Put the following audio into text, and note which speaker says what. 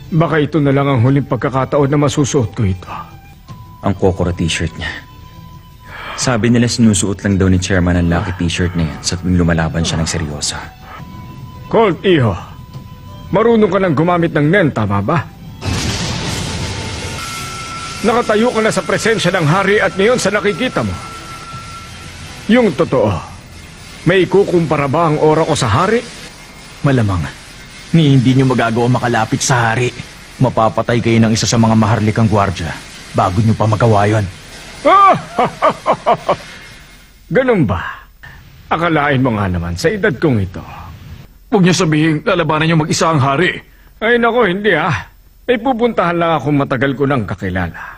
Speaker 1: Baka ito na lang ang huling pagkakataon na masusuot ko ito.
Speaker 2: Ang Kokoro t-shirt niya. Sabi nila sinusuot lang daw ni Chairman ang lucky t-shirt na yan sa tuwing lumalaban siya ng seryosa.
Speaker 1: Colt, iho. Marunong ka nang gumamit ng nen, tama ba? Nakatayo ka na sa presensya ng hari at ngayon sa nakikita mo. Yung totoo, may ikukumpara ba ang aura ko sa hari?
Speaker 3: Malamang, ni hindi nyo magagawa makalapit sa hari. Mapapatay kayo ng isa sa mga maharlikang gwardya bago nyo pa magawa yun.
Speaker 1: Ganun ba? Akalain mo nga naman sa edad kong ito.
Speaker 3: Huwag nyo sabihin, lalabanan nyo mag-isa ang hari.
Speaker 1: Ay nako, hindi ah. May pupuntahan lang akong matagal ko nang kakilala.